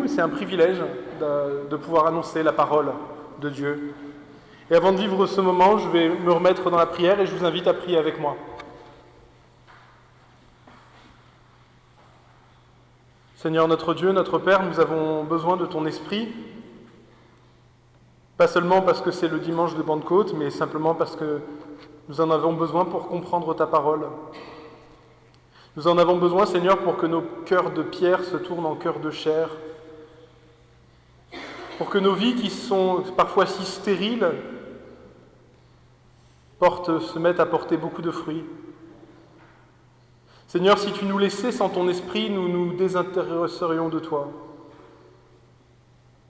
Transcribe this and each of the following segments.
nous, c'est un privilège de pouvoir annoncer la parole de Dieu. Et avant de vivre ce moment, je vais me remettre dans la prière et je vous invite à prier avec moi. Seigneur notre Dieu, notre Père, nous avons besoin de ton esprit, pas seulement parce que c'est le dimanche de Pentecôte, mais simplement parce que nous en avons besoin pour comprendre ta parole. Nous en avons besoin, Seigneur, pour que nos cœurs de pierre se tournent en cœurs de chair, pour que nos vies, qui sont parfois si stériles, se mettent à porter beaucoup de fruits. Seigneur, si tu nous laissais sans ton esprit, nous nous désintéresserions de toi.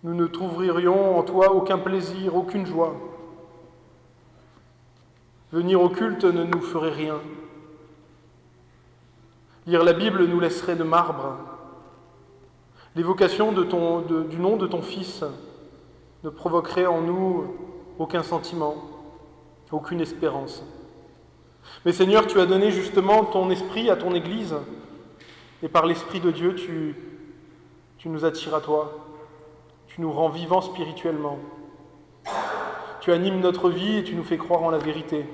Nous ne trouverions en toi aucun plaisir, aucune joie. Venir au culte ne nous ferait rien. Lire la Bible nous laisserait de marbre. L'évocation du nom de ton Fils ne provoquerait en nous aucun sentiment, aucune espérance. Mais Seigneur, tu as donné justement ton esprit à ton Église, et par l'Esprit de Dieu, tu nous attires à toi, tu nous rends vivants spirituellement. Tu animes notre vie et tu nous fais croire en la vérité.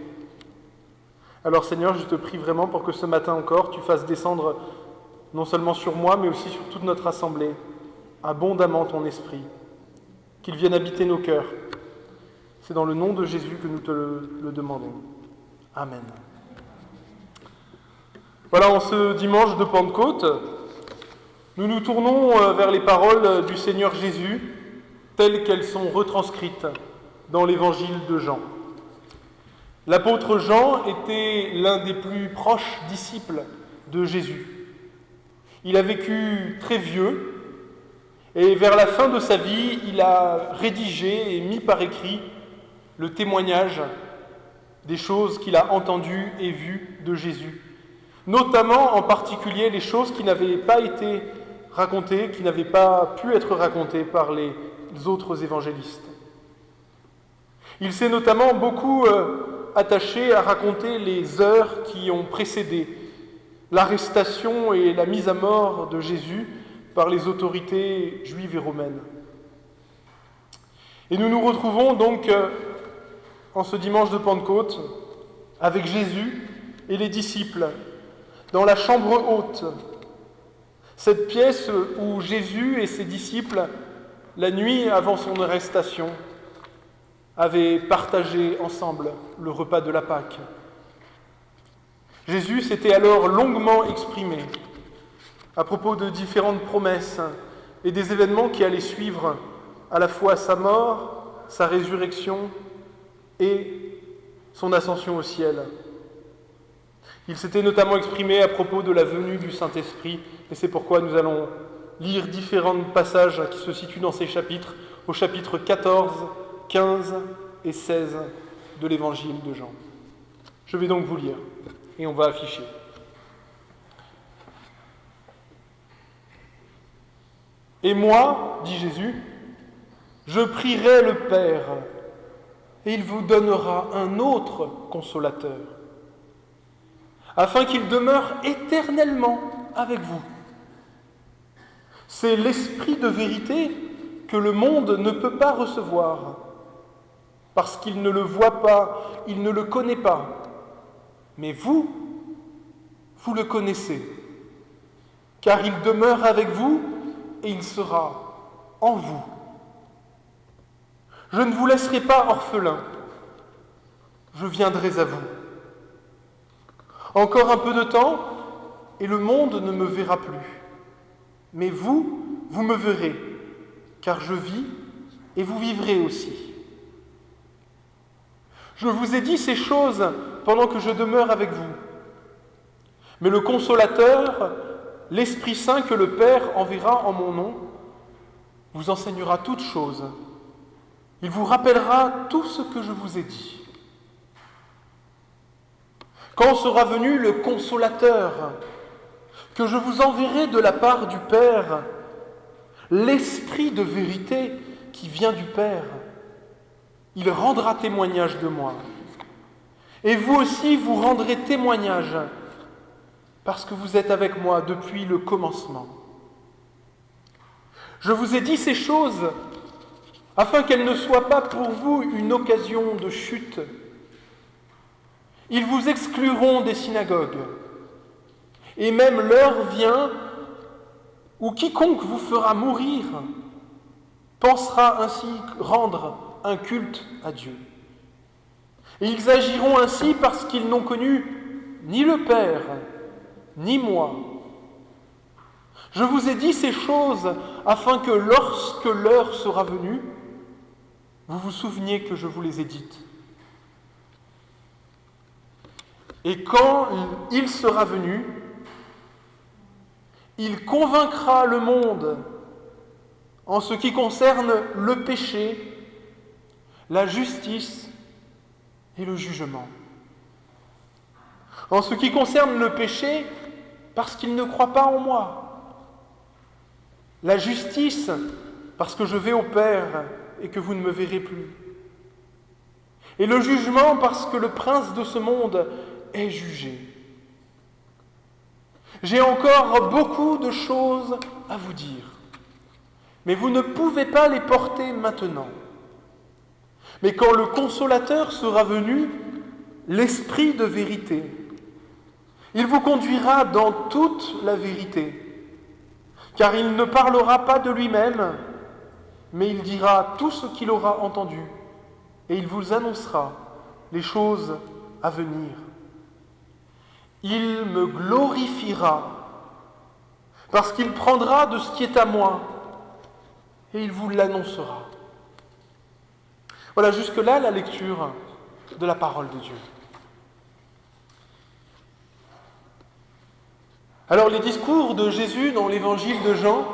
Alors Seigneur, je te prie vraiment pour que ce matin encore, tu fasses descendre non seulement sur moi, mais aussi sur toute notre assemblée, abondamment ton esprit, qu'il vienne habiter nos cœurs. C'est dans le nom de Jésus que nous te le demandons. Amen. Voilà, en ce dimanche de Pentecôte, nous nous tournons vers les paroles du Seigneur Jésus, telles qu'elles sont retranscrites dans l'évangile de Jean. L'apôtre Jean était l'un des plus proches disciples de Jésus. Il a vécu très vieux et vers la fin de sa vie, il a rédigé et mis par écrit le témoignage des choses qu'il a entendues et vues de Jésus, notamment en particulier les choses qui n'avaient pas été racontées, qui n'avaient pas pu être racontées par les autres évangélistes. Il s'est notamment beaucoup attaché à raconter les heures qui ont précédé l'arrestation et la mise à mort de Jésus par les autorités juives et romaines. Et nous nous retrouvons donc en ce dimanche de Pentecôte avec Jésus et les disciples dans la chambre haute, cette pièce où Jésus et ses disciples, la nuit avant son arrestation, avaient partagé ensemble le repas de la Pâque. Jésus s'était alors longuement exprimé à propos de différentes promesses et des événements qui allaient suivre à la fois sa mort, sa résurrection et son ascension au ciel. Il s'était notamment exprimé à propos de la venue du Saint-Esprit, et c'est pourquoi nous allons lire différents passages qui se situent dans ces chapitres, au chapitre 14, 15 et 16 de l'évangile de Jean. Je vais donc vous lire, et on va afficher. « Et moi, dit Jésus, je prierai le Père, et il vous donnera un autre consolateur, afin qu'il demeure éternellement avec vous. C'est l'Esprit de vérité que le monde ne peut pas recevoir, parce qu'il ne le voit pas, il ne le connaît pas. Mais vous, vous le connaissez, car il demeure avec vous et il sera en vous. Je ne vous laisserai pas orphelins, je viendrai à vous. Encore un peu de temps, et le monde ne me verra plus. Mais vous, vous me verrez, car je vis et vous vivrez aussi. Je vous ai dit ces choses pendant que je demeure avec vous. Mais le Consolateur, l'Esprit Saint que le Père enverra en mon nom, vous enseignera toutes choses. Il vous rappellera tout ce que je vous ai dit. Quand sera venu le Consolateur, que je vous enverrai de la part du Père, l'Esprit de vérité qui vient du Père, il rendra témoignage de moi. Et vous aussi, vous rendrez témoignage, parce que vous êtes avec moi depuis le commencement. Je vous ai dit ces choses afin qu'elles ne soient pas pour vous une occasion de chute. Ils vous excluront des synagogues. Et même l'heure vient où quiconque vous fera mourir pensera ainsi rendre un culte à Dieu. Et ils agiront ainsi parce qu'ils n'ont connu ni le Père, ni moi. Je vous ai dit ces choses afin que lorsque l'heure sera venue, vous vous souveniez que je vous les ai dites. Et quand il sera venu, il convaincra le monde en ce qui concerne le péché, la justice et le jugement. En ce qui concerne le péché, parce qu'il ne croit pas en moi. La justice, parce que je vais au Père et que vous ne me verrez plus. Et le jugement, parce que le prince de ce monde est jugé. J'ai encore beaucoup de choses à vous dire, mais vous ne pouvez pas les porter maintenant. Mais quand le Consolateur sera venu, l'Esprit de vérité, il vous conduira dans toute la vérité, car il ne parlera pas de lui-même, mais il dira tout ce qu'il aura entendu, et il vous annoncera les choses à venir. Il me glorifiera, parce qu'il prendra de ce qui est à moi, et il vous l'annoncera. Voilà, jusque-là, la lecture de la parole de Dieu. Alors, les discours de Jésus dans l'évangile de Jean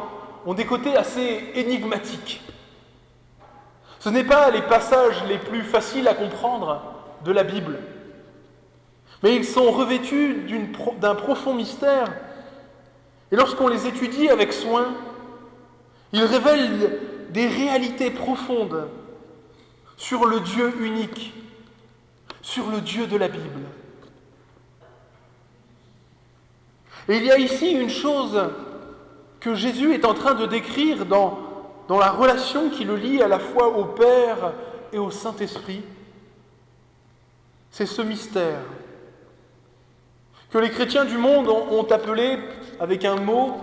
ont des côtés assez énigmatiques. Ce n'est pas les passages les plus faciles à comprendre de la Bible, mais ils sont revêtus d'un profond mystère. Et lorsqu'on les étudie avec soin, ils révèlent des réalités profondes sur le Dieu unique, sur le Dieu de la Bible. Et il y a ici une chose que Jésus est en train de décrire dans la relation qui le lie à la fois au Père et au Saint-Esprit. C'est ce mystère que les chrétiens du monde ont appelé, avec un mot,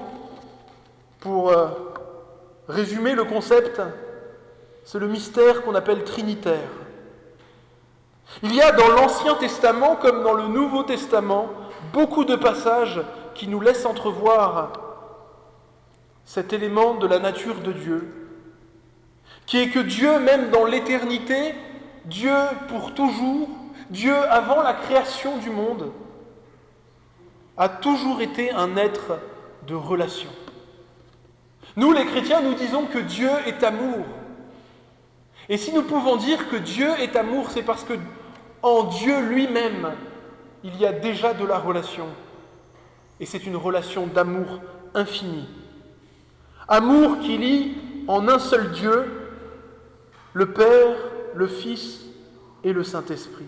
pour résumer le concept, c'est le mystère qu'on appelle trinitaire. Il y a dans l'Ancien Testament, comme dans le Nouveau Testament, beaucoup de passages qui nous laissent entrevoir cet élément de la nature de Dieu, qui est que Dieu, même dans l'éternité, Dieu pour toujours, Dieu avant la création du monde, a toujours été un être de relation. Nous, les chrétiens, nous disons que Dieu est amour. Et si nous pouvons dire que Dieu est amour, c'est parce que en Dieu lui-même, il y a déjà de la relation. Et c'est une relation d'amour infini. Amour qui lie en un seul Dieu le Père, le Fils et le Saint-Esprit.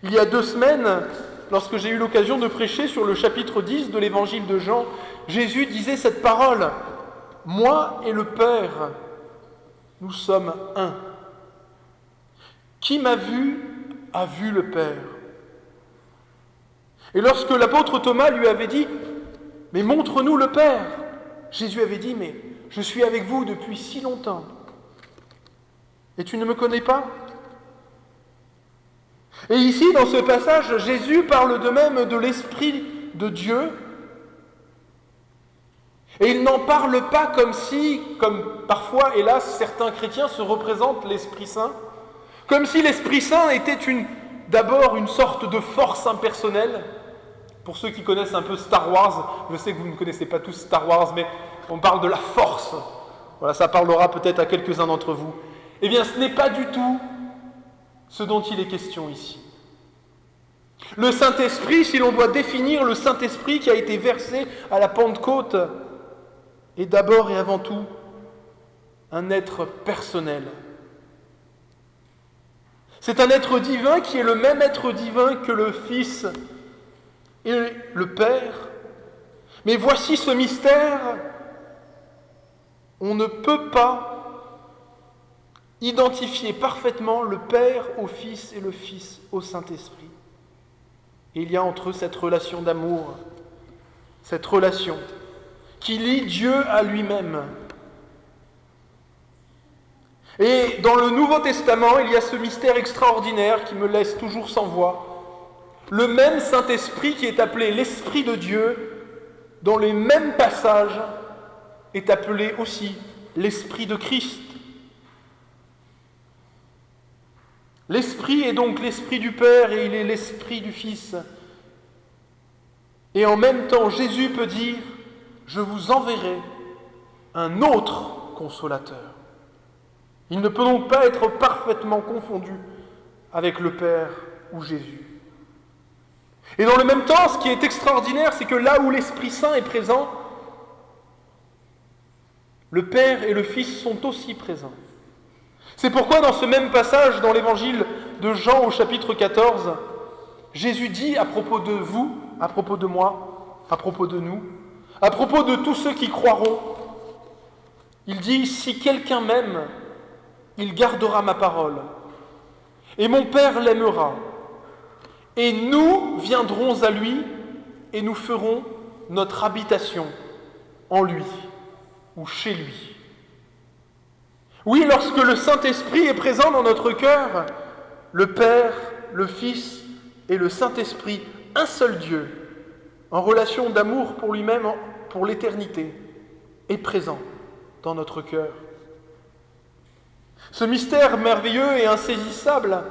Il y a 2 semaines, lorsque j'ai eu l'occasion de prêcher sur le chapitre 10 de l'évangile de Jean, Jésus disait cette parole : « Moi et le Père, nous sommes un. Qui m'a vu a vu le Père. » Et lorsque l'apôtre Thomas lui avait dit « Mais montre-nous le Père », Jésus avait dit « Mais je suis avec vous depuis si longtemps. Et tu ne me connais pas ?» Et ici, dans ce passage, Jésus parle de même de l'Esprit de Dieu. Et il n'en parle pas comme parfois, hélas, certains chrétiens se représentent l'Esprit Saint, comme si l'Esprit Saint était d'abord une sorte de force impersonnelle. Pour ceux qui connaissent un peu Star Wars, je sais que vous ne connaissez pas tous Star Wars, mais on parle de la force. Voilà, ça parlera peut-être à quelques-uns d'entre vous. Eh bien, ce n'est pas du tout ce dont il est question ici. Le Saint-Esprit, si l'on doit définir le Saint-Esprit qui a été versé à la Pentecôte, est d'abord et avant tout un être personnel. C'est un être divin qui est le même être divin que le Fils et le Père. Mais voici ce mystère On ne peut pas identifier parfaitement le Père au Fils et le Fils au Saint-Esprit. Et il y a entre eux cette relation d'amour, cette relation qui lie Dieu à lui-même. Et dans le Nouveau Testament, il y a ce mystère extraordinaire qui me laisse toujours sans voix. Le même Saint-Esprit qui est appelé l'Esprit de Dieu, dans les mêmes passages, est appelé aussi l'Esprit de Christ. L'Esprit est donc l'Esprit du Père et il est l'Esprit du Fils. Et en même temps, Jésus peut dire « Je vous enverrai un autre consolateur ». Il ne peut donc pas être parfaitement confondu avec le Père ou Jésus. Et dans le même temps, ce qui est extraordinaire, c'est que là où l'Esprit Saint est présent, le Père et le Fils sont aussi présents. C'est pourquoi dans ce même passage, dans l'évangile de Jean au chapitre 14, Jésus dit à propos de vous, à propos de moi, à propos de nous, à propos de tous ceux qui croiront, il dit « Si quelqu'un m'aime, il gardera ma parole, et mon Père l'aimera, et nous viendrons à lui, et nous ferons notre habitation en lui, ou chez lui. » Oui, lorsque le Saint-Esprit est présent dans notre cœur, le Père, le Fils et le Saint-Esprit, un seul Dieu, en relation d'amour pour lui-même, pour l'éternité, est présent dans notre cœur. Ce mystère merveilleux et insaisissable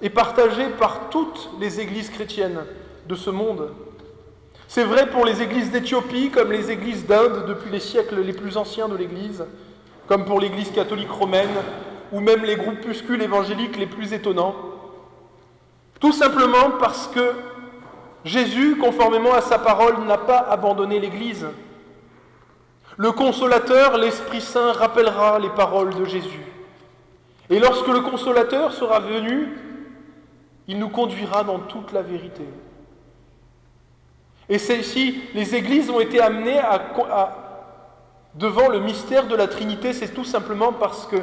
est partagé par toutes les églises chrétiennes de ce monde. C'est vrai pour les églises d'Éthiopie comme les églises d'Inde depuis les siècles les plus anciens de l'Église, comme pour l'Église catholique romaine ou même les groupuscules évangéliques les plus étonnants. Tout simplement parce que Jésus, conformément à sa parole, n'a pas abandonné l'Église. Le Consolateur, l'Esprit Saint, rappellera les paroles de Jésus. Et lorsque le Consolateur sera venu, il nous conduira dans toute la vérité. Et celles-ci, les églises ont été amenées devant le mystère de la Trinité, c'est tout simplement parce que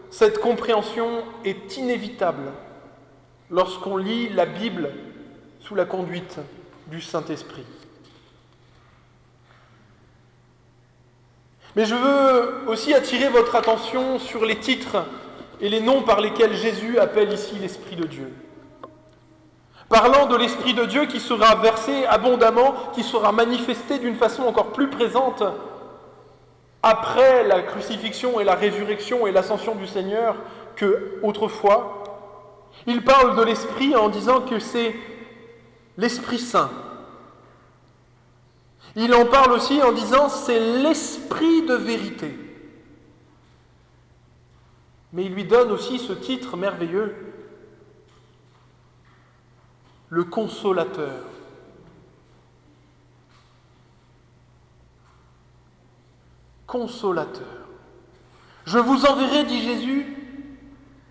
cette compréhension est inévitable lorsqu'on lit la Bible sous la conduite du Saint-Esprit. Mais je veux aussi attirer votre attention sur les titres et les noms par lesquels Jésus appelle ici l'Esprit de Dieu. Parlant de l'Esprit de Dieu qui sera versé abondamment, qui sera manifesté d'une façon encore plus présente après la crucifixion et la résurrection et l'ascension du Seigneur que autrefois, il parle de l'Esprit en disant que c'est l'Esprit Saint. Il en parle aussi en disant c'est l'Esprit de vérité. Mais il lui donne aussi ce titre merveilleux, le Consolateur. Consolateur. Je vous enverrai, dit Jésus,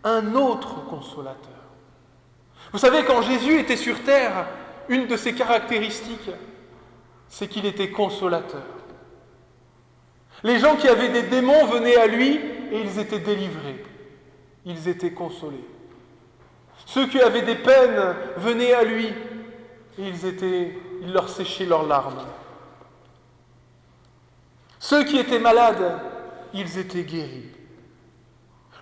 un autre consolateur. Vous savez, quand Jésus était sur terre, une de ses caractéristiques, c'est qu'il était consolateur. Les gens qui avaient des démons venaient à lui et ils étaient délivrés. Ils étaient consolés. Ceux qui avaient des peines venaient à lui et il leur séchait leurs larmes. Ceux qui étaient malades, ils étaient guéris.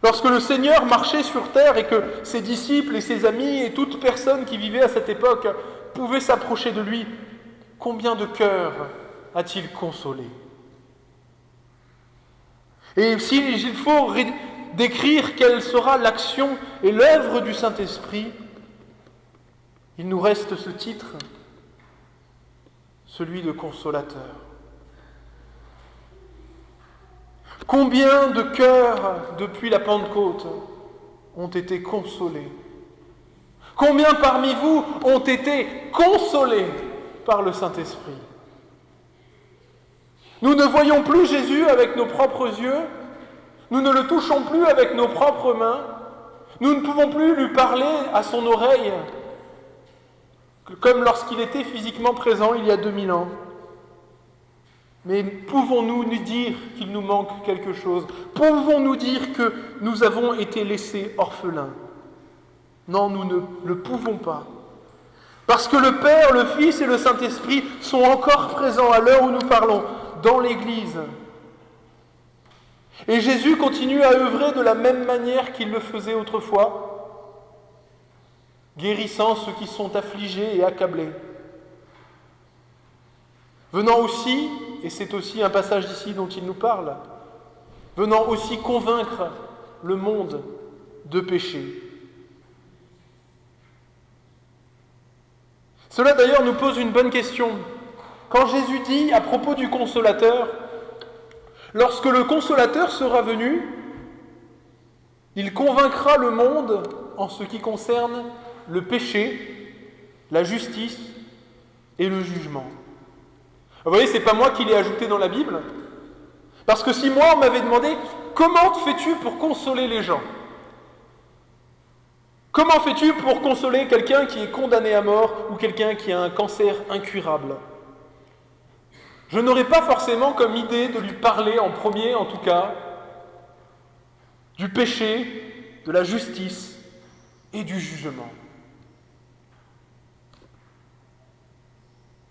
Lorsque le Seigneur marchait sur terre et que ses disciples et ses amis et toute personne qui vivait à cette époque pouvaient s'approcher de lui, combien de cœurs a-t-il consolé? Et s'il faut décrire quelle sera l'action et l'œuvre du Saint-Esprit, il nous reste ce titre, celui de consolateur. Combien de cœurs, depuis la Pentecôte, ont été consolés? Combien parmi vous ont été consolés par le Saint-Esprit? Nous ne voyons plus Jésus avec nos propres yeux, nous ne le touchons plus avec nos propres mains, nous ne pouvons plus lui parler à son oreille, comme lorsqu'il était physiquement présent il y a 2000 ans. Mais pouvons-nous nous dire qu'il nous manque quelque chose? Pouvons-nous dire que nous avons été laissés orphelins? Non, nous ne le pouvons pas. Parce que le Père, le Fils et le Saint-Esprit sont encore présents à l'heure où nous parlons dans l'Église. Et Jésus continue à œuvrer de la même manière qu'il le faisait autrefois, guérissant ceux qui sont affligés et accablés. Venant aussi, et c'est aussi un passage ici dont il nous parle, venant aussi convaincre le monde de péché. Cela d'ailleurs nous pose une bonne question. Quand Jésus dit à propos du Consolateur, lorsque le Consolateur sera venu, il convaincra le monde en ce qui concerne le péché, la justice et le jugement. Vous voyez, ce n'est pas moi qui l'ai ajouté dans la Bible, parce que si moi on m'avait demandé « Comment fais-tu pour consoler les gens ?» Comment fais-tu pour consoler quelqu'un qui est condamné à mort ou quelqu'un qui a un cancer incurable? Je n'aurais pas forcément comme idée de lui parler en premier, en tout cas, du péché, de la justice et du jugement.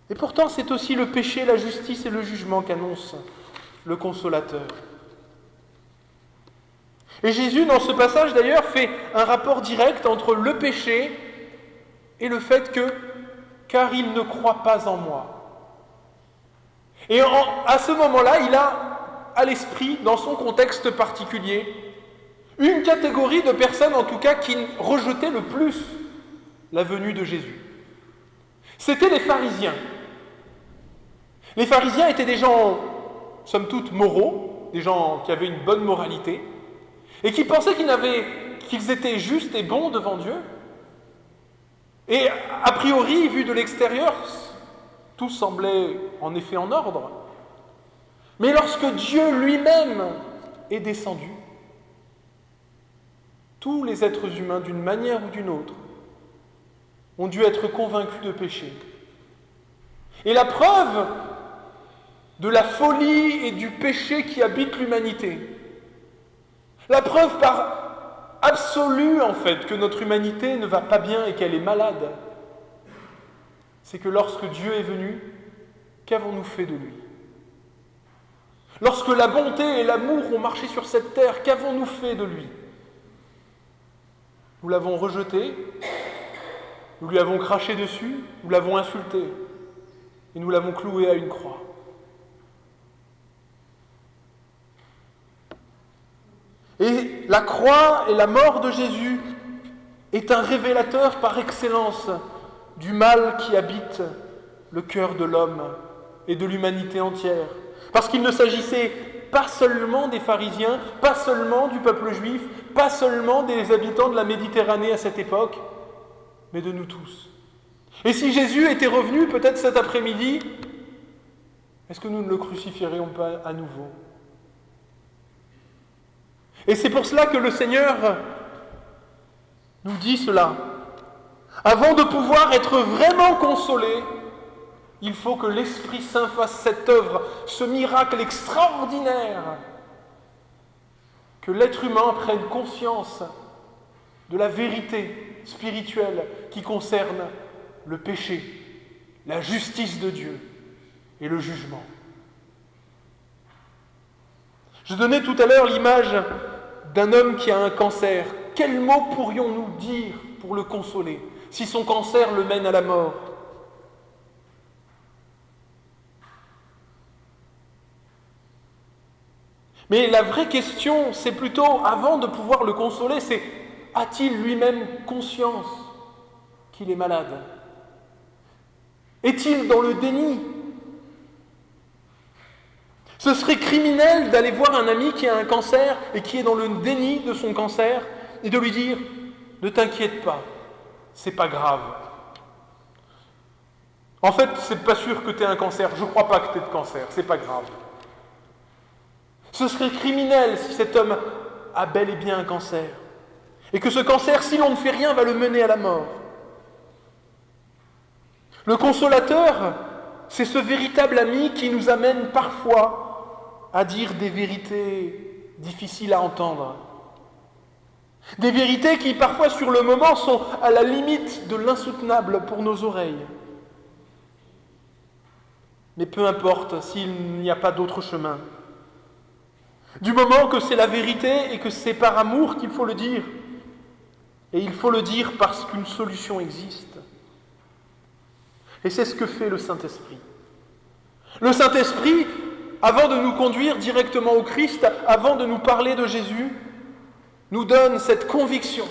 Et pourtant, c'est aussi le péché, la justice et le jugement qu'annonce le Consolateur. Et Jésus, dans ce passage d'ailleurs, fait un rapport direct entre le péché et le fait que « car il ne croit pas en moi ». Et à ce moment-là, il a à l'esprit, dans son contexte particulier, une catégorie de personnes, en tout cas, qui rejetaient le plus la venue de Jésus. C'étaient les pharisiens. Les pharisiens étaient des gens, somme toute, moraux, des gens qui avaient une bonne moralité, et qui pensaient qu'ils étaient justes et bons devant Dieu. Et a priori, vu de l'extérieur, tout semblait en effet en ordre. Mais lorsque Dieu lui-même est descendu, tous les êtres humains, d'une manière ou d'une autre, ont dû être convaincus de péché. Et la preuve de la folie et du péché qui habite l'humanité, la preuve par absolue, en fait, que notre humanité ne va pas bien et qu'elle est malade, c'est que lorsque Dieu est venu, qu'avons-nous fait de lui? Lorsque la bonté et l'amour ont marché sur cette terre, qu'avons-nous fait de lui? Nous l'avons rejeté, nous lui avons craché dessus, nous l'avons insulté, et nous l'avons cloué à une croix. Et la croix et la mort de Jésus est un révélateur par excellence du mal qui habite le cœur de l'homme et de l'humanité entière. Parce qu'il ne s'agissait pas seulement des pharisiens, pas seulement du peuple juif, pas seulement des habitants de la Méditerranée à cette époque, mais de nous tous. Et si Jésus était revenu peut-être cet après-midi, est-ce que nous ne le crucifierions pas à nouveau? Et c'est pour cela que le Seigneur nous dit cela. Avant de pouvoir être vraiment consolé, il faut que l'Esprit Saint fasse cette œuvre, ce miracle extraordinaire, que l'être humain prenne conscience de la vérité spirituelle qui concerne le péché, la justice de Dieu et le jugement. Je donnais tout à l'heure l'image d'un homme qui a un cancer. Quels mots pourrions-nous dire pour le consoler si son cancer le mène à la mort? Mais la vraie question, c'est plutôt, avant de pouvoir le consoler, c'est a-t-il lui-même conscience qu'il est malade? Est-il dans le déni? Ce serait criminel d'aller voir un ami qui a un cancer et qui est dans le déni de son cancer et de lui dire « Ne t'inquiète pas, c'est pas grave. En fait, c'est pas sûr que tu aies un cancer, je crois pas que tu aies de cancer, c'est pas grave. » Ce serait criminel si cet homme a bel et bien un cancer et que ce cancer, si l'on ne fait rien, va le mener à la mort. Le consolateur C'est ce véritable ami qui nous amène parfois à dire des vérités difficiles à entendre. Des vérités qui parfois sur le moment sont à la limite de l'insoutenable pour nos oreilles. Mais peu importe s'il n'y a pas d'autre chemin. Du moment que c'est la vérité et que c'est par amour qu'il faut le dire. Et il faut le dire parce qu'une solution existe. Et c'est ce que fait le Saint-Esprit. Le Saint-Esprit, avant de nous conduire directement au Christ, avant de nous parler de Jésus, nous donne cette conviction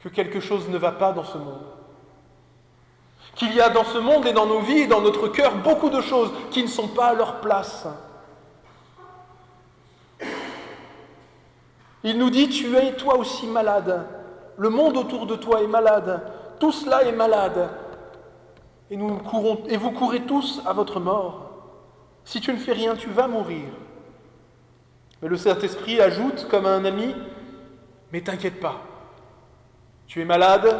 que quelque chose ne va pas dans ce monde. Qu'il y a dans ce monde et dans nos vies et dans notre cœur beaucoup de choses qui ne sont pas à leur place. Il nous dit, tu es toi aussi malade. Le monde autour de toi est malade. Tout cela est malade. Et vous courez tous à votre mort. Si tu ne fais rien, tu vas mourir. Mais le Saint-Esprit ajoute comme un ami, mais t'inquiète pas. Tu es malade,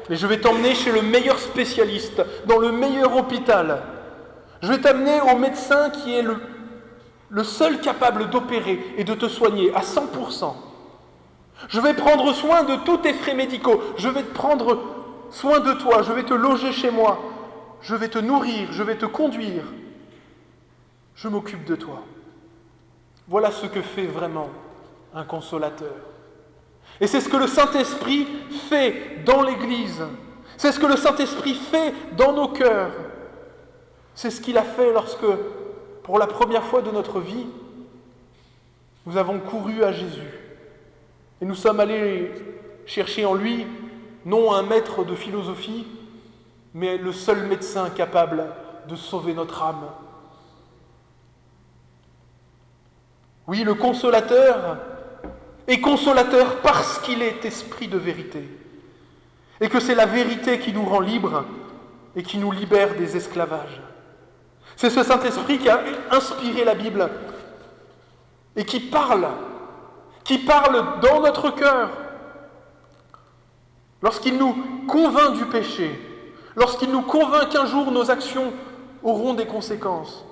mais je vais t'emmener chez le meilleur spécialiste, dans le meilleur hôpital. Je vais t'amener au médecin qui est le seul capable d'opérer et de te soigner à 100%. Je vais prendre soin de tous tes frais médicaux. Je vais te prendre soin de toi. Je vais te loger chez moi. Je vais te nourrir. Je vais te conduire. Je m'occupe de toi. Voilà ce que fait vraiment un consolateur. Et c'est ce que le Saint-Esprit fait dans l'Église. C'est ce que le Saint-Esprit fait dans nos cœurs. C'est ce qu'il a fait lorsque, pour la première fois de notre vie, nous avons couru à Jésus. Et nous sommes allés chercher en lui, non un maître de philosophie, mais le seul médecin capable de sauver notre âme. Oui, le consolateur est consolateur parce qu'il est esprit de vérité. Et que c'est la vérité qui nous rend libres et qui nous libère des esclavages. C'est ce Saint-Esprit qui a inspiré la Bible et qui parle dans notre cœur. Lorsqu'il nous convainc du péché, lorsqu'il nous convainc qu'un jour nos actions auront des conséquences,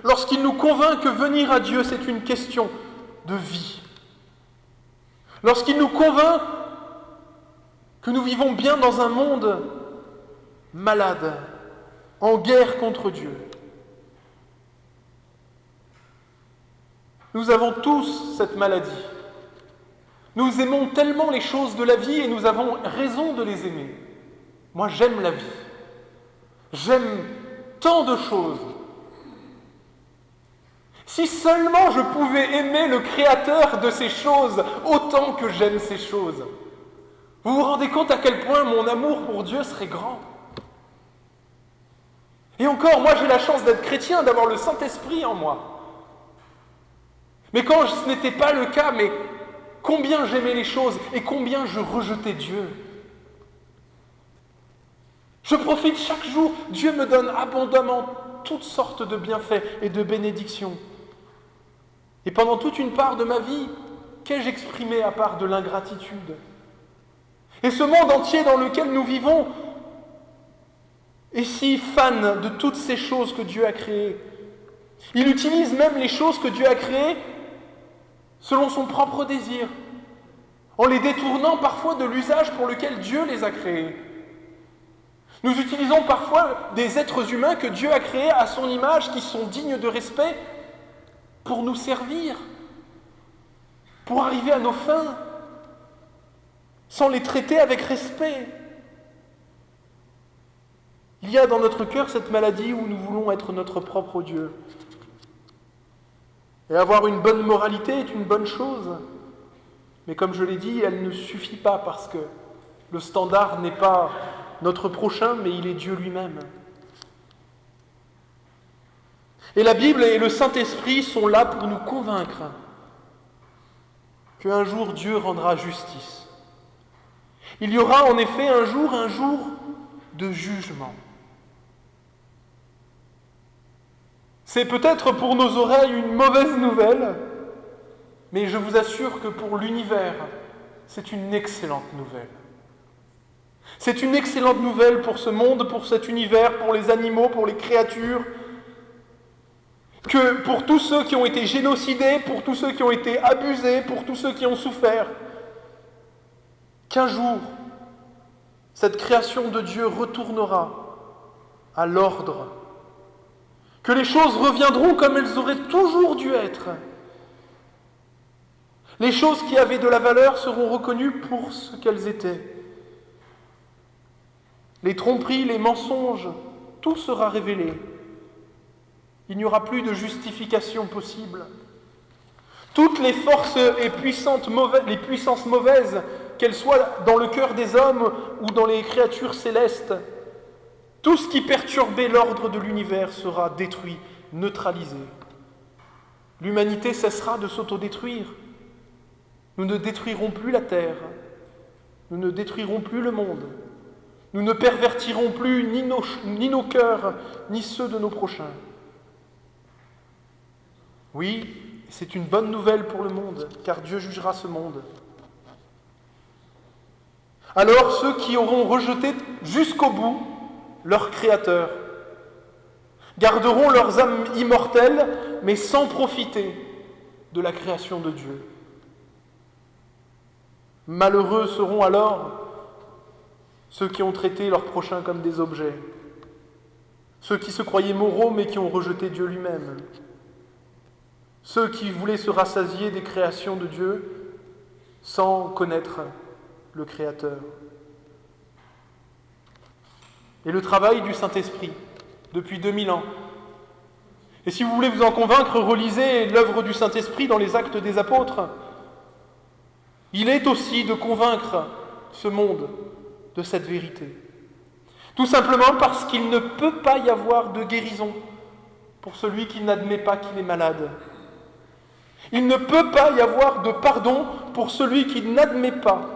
lorsqu'il nous convainc que venir à Dieu c'est une question de vie, lorsqu'il nous convainc que nous vivons bien dans un monde malade, en guerre contre Dieu. Nous avons tous cette maladie. Nous aimons tellement les choses de la vie et nous avons raison de les aimer. Moi, j'aime la vie. J'aime tant de choses. Si seulement je pouvais aimer le Créateur de ces choses autant que j'aime ces choses. Vous vous rendez compte à quel point mon amour pour Dieu serait grand? Et encore, moi j'ai la chance d'être chrétien, d'avoir le Saint-Esprit en moi. Mais quand ce n'était pas le cas, mais combien j'aimais les choses et combien je rejetais Dieu. Je profite chaque jour, Dieu me donne abondamment toutes sortes de bienfaits et de bénédictions. Et pendant toute une part de ma vie, qu'ai-je exprimé à part de l'ingratitude? Et ce monde entier dans lequel nous vivons est si fan de toutes ces choses que Dieu a créées. Il utilise même les choses que Dieu a créées selon son propre désir, en les détournant parfois de l'usage pour lequel Dieu les a créées. Nous utilisons parfois des êtres humains que Dieu a créés à son image, qui sont dignes de respect, pour nous servir, pour arriver à nos fins, sans les traiter avec respect. Il y a dans notre cœur cette maladie où nous voulons être notre propre Dieu. Et avoir une bonne moralité est une bonne chose. Mais comme je l'ai dit, elle ne suffit pas parce que le standard n'est pas notre prochain, mais il est Dieu lui-même. Et la Bible et le Saint-Esprit sont là pour nous convaincre qu'un jour Dieu rendra justice. Il y aura en effet un jour de jugement. C'est peut-être pour nos oreilles une mauvaise nouvelle, mais je vous assure que pour l'univers, c'est une excellente nouvelle. C'est une excellente nouvelle pour ce monde, pour cet univers, pour les animaux, pour les créatures, que pour tous ceux qui ont été génocidés, pour tous ceux qui ont été abusés, pour tous ceux qui ont souffert, qu'un jour, cette création de Dieu retournera à l'ordre, que les choses reviendront comme elles auraient toujours dû être. Les choses qui avaient de la valeur seront reconnues pour ce qu'elles étaient. Les tromperies, les mensonges, tout sera révélé. Il n'y aura plus de justification possible. Toutes les forces et les puissances mauvaises, qu'elles soient dans le cœur des hommes ou dans les créatures célestes, tout ce qui perturbait l'ordre de l'univers sera détruit, neutralisé. L'humanité cessera de s'autodétruire. Nous ne détruirons plus la terre. Nous ne détruirons plus le monde. Nous ne pervertirons plus ni nos cœurs, ni ceux de nos prochains. Oui, c'est une bonne nouvelle pour le monde, car Dieu jugera ce monde. Alors ceux qui auront rejeté jusqu'au bout leur Créateur garderont leurs âmes immortelles, mais sans profiter de la création de Dieu. Malheureux seront alors ceux qui ont traité leurs prochains comme des objets, ceux qui se croyaient moraux mais qui ont rejeté Dieu lui-même, ceux qui voulaient se rassasier des créations de Dieu sans connaître le Créateur. Et le travail du Saint-Esprit, depuis 2000 ans. Et si vous voulez vous en convaincre, relisez l'œuvre du Saint-Esprit dans les Actes des Apôtres. Il est aussi de convaincre ce monde de cette vérité. Tout simplement parce qu'il ne peut pas y avoir de guérison pour celui qui n'admet pas qu'il est malade. Il ne peut pas y avoir de pardon pour celui qui n'admet pas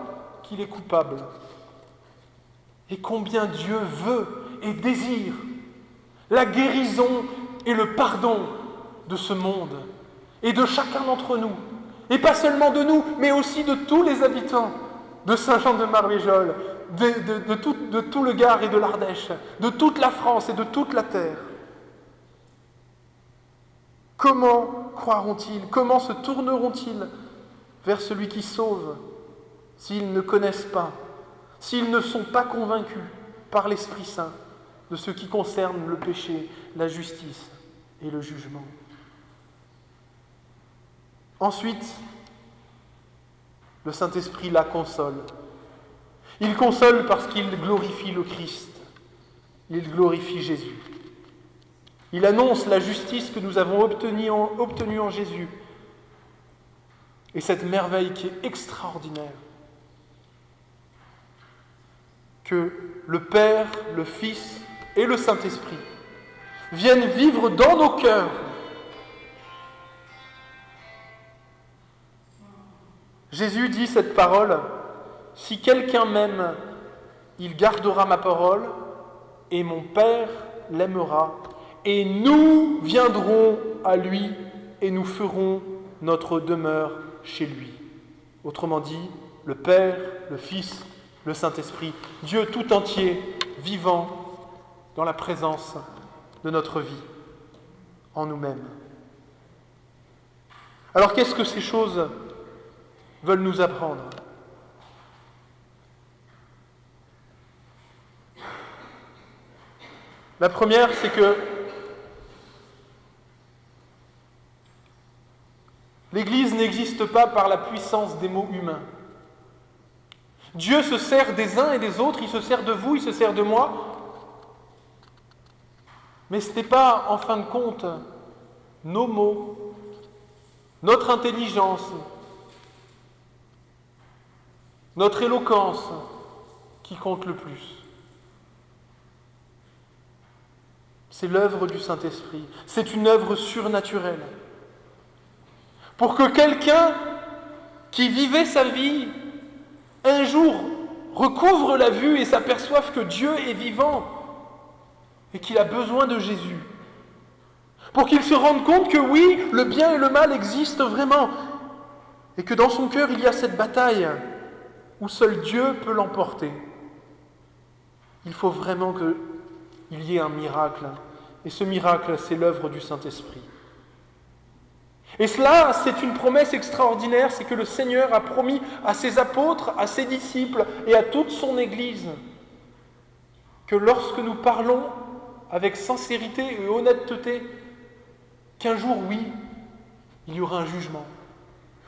qu'il est coupable. Et combien Dieu veut et désire la guérison et le pardon de ce monde et de chacun d'entre nous. Et pas seulement de nous, mais aussi de tous les habitants de Saint-Jean-de-Marvejols, de tout le Gard et de l'Ardèche, de toute la France et de toute la terre. Comment croiront-ils, comment se tourneront-ils vers celui qui sauve s'ils ne connaissent pas, s'ils ne sont pas convaincus par l'Esprit Saint de ce qui concerne le péché, la justice et le jugement? Ensuite, le Saint-Esprit la console. Il console parce qu'il glorifie le Christ, il glorifie Jésus. Il annonce la justice que nous avons obtenue en Jésus. Et cette merveille qui est extraordinaire, que le Père, le Fils et le Saint-Esprit viennent vivre dans nos cœurs. Jésus dit cette parole: « Si quelqu'un m'aime, il gardera ma parole, et mon Père l'aimera, et nous viendrons à lui, et nous ferons notre demeure chez lui. » Autrement dit, le Père, le Fils, le Saint-Esprit, Dieu tout entier, vivant dans la présence de notre vie, en nous-mêmes. Alors qu'est-ce que ces choses veulent nous apprendre? La première, c'est que l'Église n'existe pas par la puissance des mots humains. Dieu se sert des uns et des autres, il se sert de vous, il se sert de moi. Mais ce n'est pas, en fin de compte, nos mots, notre intelligence, notre éloquence qui compte le plus. C'est l'œuvre du Saint-Esprit. C'est une œuvre surnaturelle. Pour que quelqu'un qui vivait sa vie, un jour, recouvre la vue et s'aperçoive que Dieu est vivant et qu'il a besoin de Jésus. Pour qu'il se rende compte que oui, le bien et le mal existent vraiment et que dans son cœur, il y a cette bataille où seul Dieu peut l'emporter. Il faut vraiment qu'il y ait un miracle. Et ce miracle, c'est l'œuvre du Saint-Esprit. Et cela, c'est une promesse extraordinaire, c'est que le Seigneur a promis à ses apôtres, à ses disciples et à toute son Église que lorsque nous parlons avec sincérité et honnêteté, qu'un jour, oui, il y aura un jugement.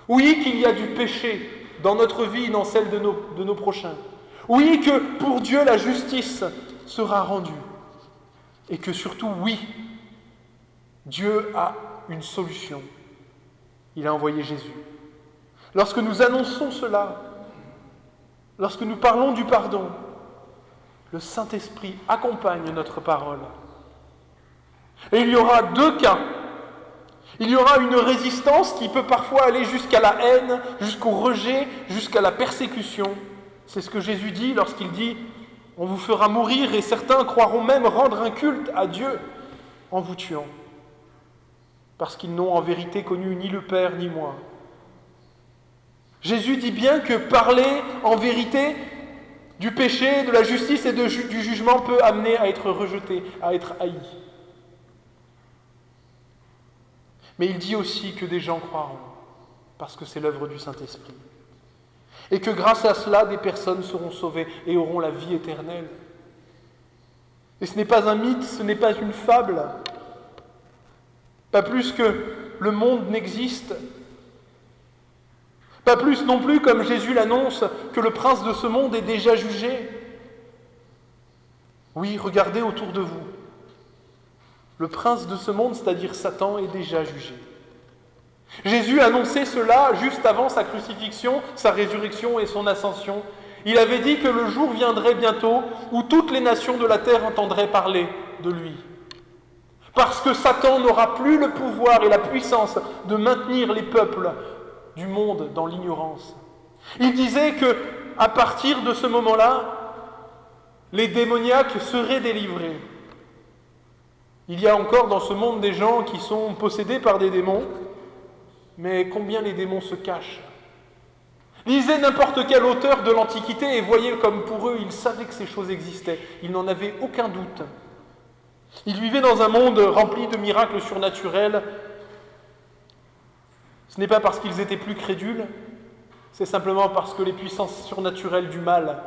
Oui, qu'il y a du péché dans notre vie, dans celle de nos prochains. Oui, que pour Dieu, la justice sera rendue. Et que surtout, oui, Dieu a une solution. Il a envoyé Jésus. Lorsque nous annonçons cela, lorsque nous parlons du pardon, le Saint-Esprit accompagne notre parole. Et il y aura deux cas. Il y aura une résistance qui peut parfois aller jusqu'à la haine, jusqu'au rejet, jusqu'à la persécution. C'est ce que Jésus dit lorsqu'il dit « On vous fera mourir et certains croiront même rendre un culte à Dieu en vous tuant. » Parce qu'ils n'ont en vérité connu ni le Père ni moi. Jésus dit bien que parler en vérité du péché, de la justice et du jugement peut amener à être rejeté, à être haï. Mais il dit aussi que des gens croiront, parce que c'est l'œuvre du Saint-Esprit. Et que grâce à cela, des personnes seront sauvées et auront la vie éternelle. Et ce n'est pas un mythe, ce n'est pas une fable. Pas plus que le monde n'existe. Pas plus non plus, comme Jésus l'annonce, que le prince de ce monde est déjà jugé. Oui, regardez autour de vous. Le prince de ce monde, c'est-à-dire Satan, est déjà jugé. Jésus annonçait cela juste avant sa crucifixion, sa résurrection et son ascension. Il avait dit que le jour viendrait bientôt où toutes les nations de la terre entendraient parler de lui. Parce que Satan n'aura plus le pouvoir et la puissance de maintenir les peuples du monde dans l'ignorance. Il disait que, à partir de ce moment-là, les démoniaques seraient délivrés. Il y a encore dans ce monde des gens qui sont possédés par des démons, mais combien les démons se cachent. Lisez n'importe quel auteur de l'Antiquité et voyez comme pour eux, ils savaient que ces choses existaient. Ils n'en avaient aucun doute. Ils vivaient dans un monde rempli de miracles surnaturels. Ce n'est pas parce qu'ils étaient plus crédules, c'est simplement parce que les puissances surnaturelles du mal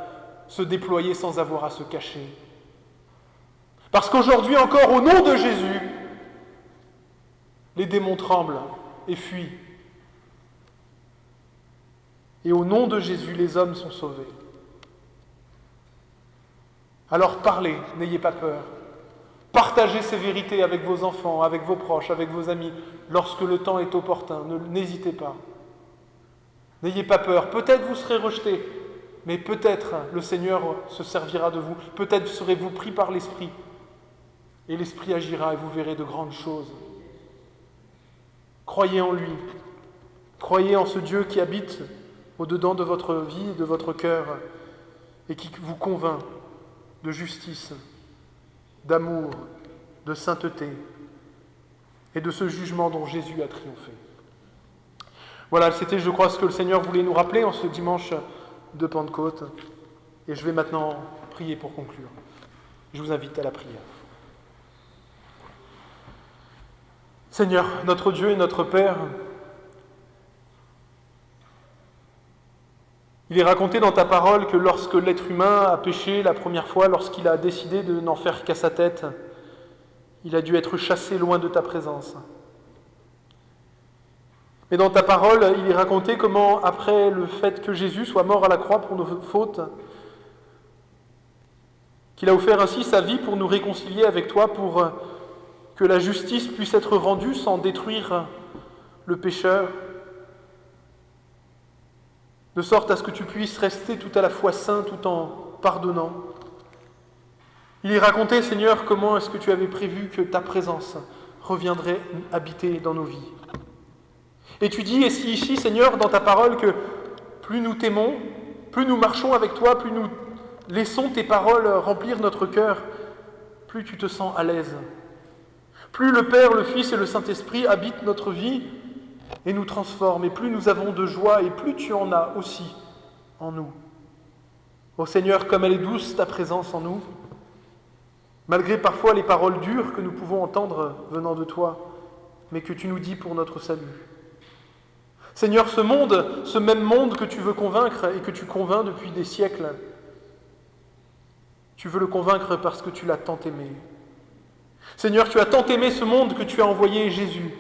se déployaient sans avoir à se cacher. Parce qu'aujourd'hui encore, au nom de Jésus, les démons tremblent et fuient. Et au nom de Jésus, les hommes sont sauvés. Alors parlez, n'ayez pas peur. Partagez ces vérités avec vos enfants, avec vos proches, avec vos amis, lorsque le temps est opportun. N'hésitez pas. N'ayez pas peur. Peut-être vous serez rejetés, mais peut-être le Seigneur se servira de vous. Peut-être serez-vous pris par l'Esprit. Et l'Esprit agira et vous verrez de grandes choses. Croyez en lui. Croyez en ce Dieu qui habite au-dedans de votre vie et de votre cœur et qui vous convainc de justice, d'amour, de sainteté et de ce jugement dont Jésus a triomphé. Voilà, c'était, je crois, ce que le Seigneur voulait nous rappeler en ce dimanche de Pentecôte. Et je vais maintenant prier pour conclure. Je vous invite à la prière. Seigneur, notre Dieu et notre Père, il est raconté dans ta parole que lorsque l'être humain a péché la première fois, lorsqu'il a décidé de n'en faire qu'à sa tête, il a dû être chassé loin de ta présence. Mais dans ta parole, il est raconté comment, après le fait que Jésus soit mort à la croix pour nos fautes, qu'il a offert ainsi sa vie pour nous réconcilier avec toi, pour que la justice puisse être rendue sans détruire le pécheur, de sorte à ce que tu puisses rester tout à la fois saint tout en pardonnant. Il est raconté, Seigneur, comment est-ce que tu avais prévu que ta présence reviendrait habiter dans nos vies. Et tu dis ici, Seigneur, dans ta parole, que plus nous t'aimons, plus nous marchons avec toi, plus nous laissons tes paroles remplir notre cœur, plus tu te sens à l'aise. Plus le Père, le Fils et le Saint-Esprit habitent notre vie et nous transforment, et plus nous avons de joie, et plus tu en as aussi en nous. Ô Seigneur, comme elle est douce ta présence en nous, malgré parfois les paroles dures que nous pouvons entendre venant de toi, mais que tu nous dis pour notre salut. Seigneur, ce monde, ce même monde que tu veux convaincre et que tu convaincs depuis des siècles, tu veux le convaincre parce que tu l'as tant aimé. Seigneur, tu as tant aimé ce monde que tu as envoyé Jésus,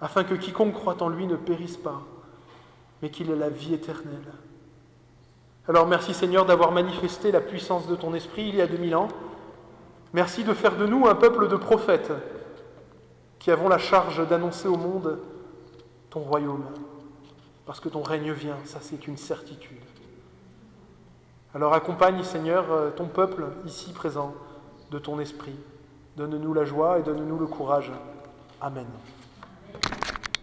afin que quiconque croit en lui ne périsse pas, mais qu'il ait la vie éternelle. Alors merci Seigneur d'avoir manifesté la puissance de ton esprit il y a 2000 ans. Merci de faire de nous un peuple de prophètes qui avons la charge d'annoncer au monde ton royaume, parce que ton règne vient, ça c'est une certitude. Alors accompagne Seigneur ton peuple ici présent de ton esprit. Donne-nous la joie et donne-nous le courage. Amen.